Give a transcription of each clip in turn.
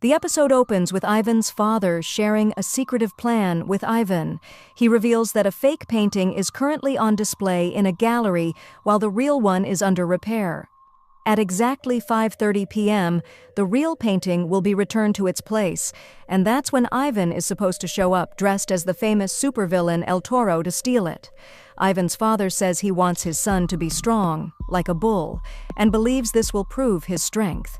The episode opens with Ivan's father sharing a secretive plan with Ivan. He reveals that a fake painting is currently on display in a gallery while the real one is under repair. At exactly 5:30 p.m., the real painting will be returned to its place, and that's when Ivan is supposed to show up dressed as the famous supervillain El Toro to steal it. Ivan's father says he wants his son to be strong, like a bull, and believes this will prove his strength.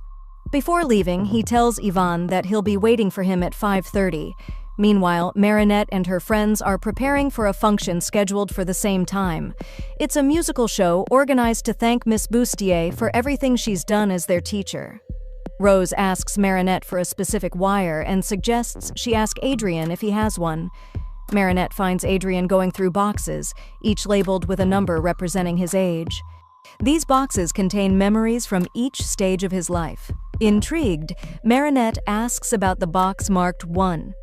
Before leaving, he tells Ivan that he'll be waiting for him at 5:30. Meanwhile, Marinette and her friends are preparing for a function scheduled for the same time. It's a musical show organized to thank Miss Bustier for everything she's done as their teacher. Rose asks Marinette for a specific wire and suggests she ask Adrien if he has one. Marinette finds Adrien going through boxes, each labeled with a number representing his age. These boxes contain memories from each stage of his life. Intrigued, Marinette asks about the box marked 1.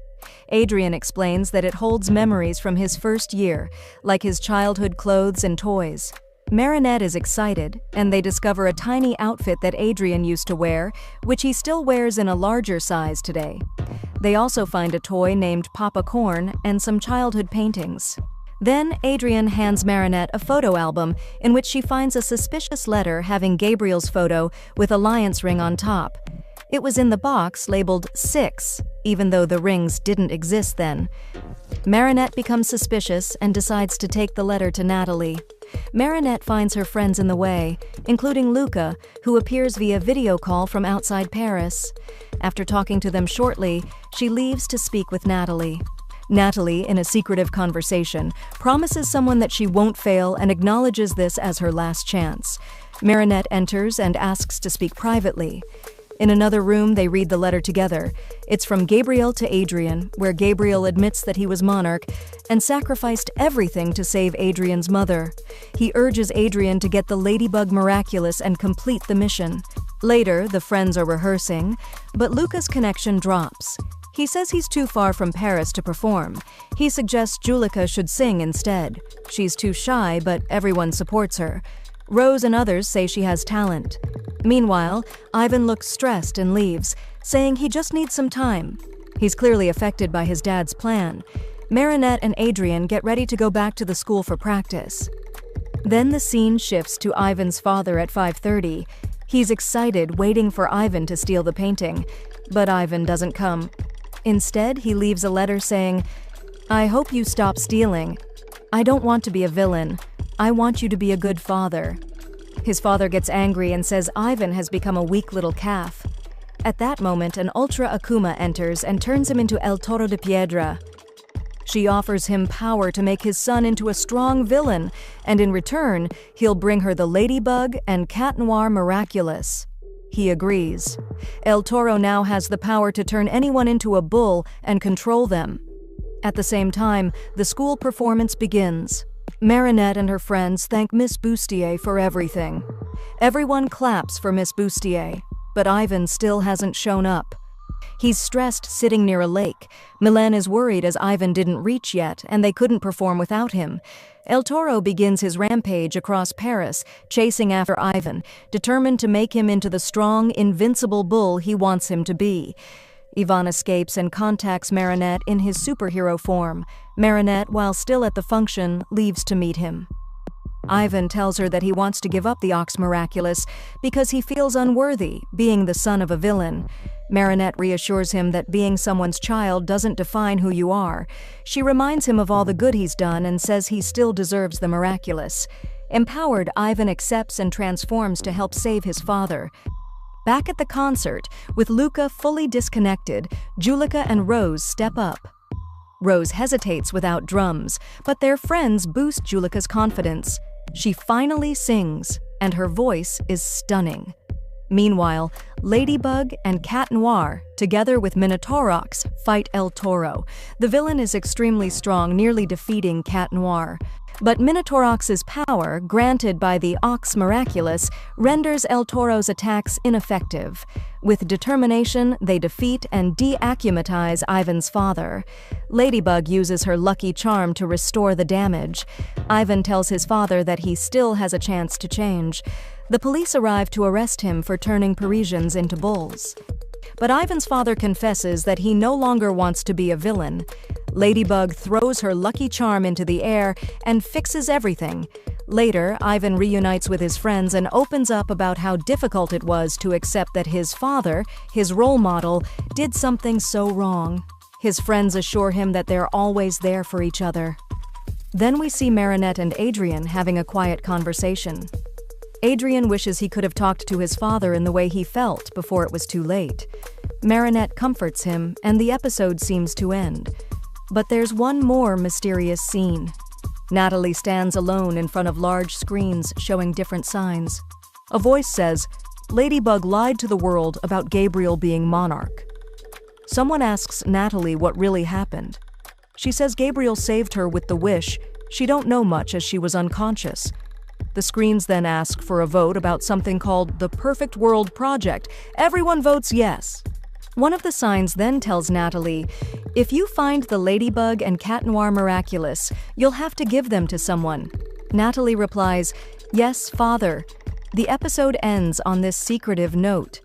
Adrien explains that it holds memories from his first year, like his childhood clothes and toys. Marinette is excited, and they discover a tiny outfit that Adrien used to wear, which he still wears in a larger size today. They also find a toy named Papa Corn and some childhood paintings. Then Adrien hands Marinette a photo album in which she finds a suspicious letter having Gabriel's photo with a lion's ring on top. It was in the box labeled 6, even though the rings didn't exist then. Marinette becomes suspicious and decides to take the letter to Natalie. Marinette finds her friends in the way, including Luca, who appears via video call from outside Paris. After talking to them shortly, she leaves to speak with Natalie. Natalie, in a secretive conversation, promises someone that she won't fail and acknowledges this as her last chance. Marinette enters and asks to speak privately. In another room, they read the letter together. It's from Gabriel to Adrien, where Gabriel admits that he was monarch and sacrificed everything to save Adrien's mother. He urges Adrien to get the Ladybug Miraculous and complete the mission. Later, the friends are rehearsing, but Luca's connection drops. He says he's too far from Paris to perform. He suggests Julika should sing instead. She's too shy, but everyone supports her. Rose and others say she has talent. Meanwhile, Ivan looks stressed and leaves, saying he just needs some time. He's clearly affected by his dad's plan. Marinette and Adrien get ready to go back to the school for practice. Then the scene shifts to Ivan's father at 5:30. He's excited, waiting for Ivan to steal the painting, but Ivan doesn't come. Instead, he leaves a letter saying, "I hope you stop stealing. I don't want to be a villain. I want you to be a good father." His father gets angry and says Ivan has become a weak little calf. At that moment, an Ultra Akuma enters and turns him into El Toro de Piedra. She offers him power to make his son into a strong villain, and in return, he'll bring her the Ladybug and Cat Noir Miraculous. He agrees. El Toro now has the power to turn anyone into a bull and control them. At the same time, the school performance begins. Marinette and her friends thank Miss Bustier for everything. Everyone claps for Miss Bustier, but Ivan still hasn't shown up. He's stressed sitting near a lake. Milan is worried as Ivan didn't reach yet and they couldn't perform without him. El Toro begins his rampage across Paris, chasing after Ivan, determined to make him into the strong, invincible bull he wants him to be. Ivan escapes and contacts Marinette in his superhero form. Marinette, while still at the function, leaves to meet him. Ivan tells her that he wants to give up the Ox Miraculous because he feels unworthy, being the son of a villain. Marinette reassures him that being someone's child doesn't define who you are. She reminds him of all the good he's done and says he still deserves the miraculous. Empowered, Ivan accepts and transforms to help save his father. Back at the concert, with Luca fully disconnected, Julika and Rose step up. Rose hesitates without drums, but their friends boost Julika's confidence. She finally sings, and her voice is stunning. Meanwhile, Ladybug and Cat Noir, together with Minotaurox, fight El Toro. The villain is extremely strong, nearly defeating Cat Noir. But Minotaurox's power, granted by the Ox Miraculous, renders El Toro's attacks ineffective. With determination, they defeat and deaccumatize Ivan's father. Ladybug uses her lucky charm to restore the damage. Ivan tells his father that he still has a chance to change. The police arrive to arrest him for turning Parisians into bulls. But Ivan's father confesses that he no longer wants to be a villain. Ladybug throws her lucky charm into the air and fixes everything. Later, Ivan reunites with his friends and opens up about how difficult it was to accept that his father, his role model, did something so wrong. His friends assure him that they're always there for each other. Then we see Marinette and Adrien having a quiet conversation. Adrien wishes he could have talked to his father in the way he felt before it was too late. Marinette comforts him, and the episode seems to end. But there's one more mysterious scene. Natalie stands alone in front of large screens showing different signs. A voice says, "Ladybug lied to the world about Gabriel being monarch." Someone asks Natalie what really happened. She says Gabriel saved her with the wish. She don't know much as she was unconscious. The screens then ask for a vote about something called the Perfect World Project. Everyone votes yes. One of the signs then tells Natalie, "If you find the Ladybug and Cat Noir miraculous, you'll have to give them to someone." Natalie replies, "Yes, Father." The episode ends on this secretive note.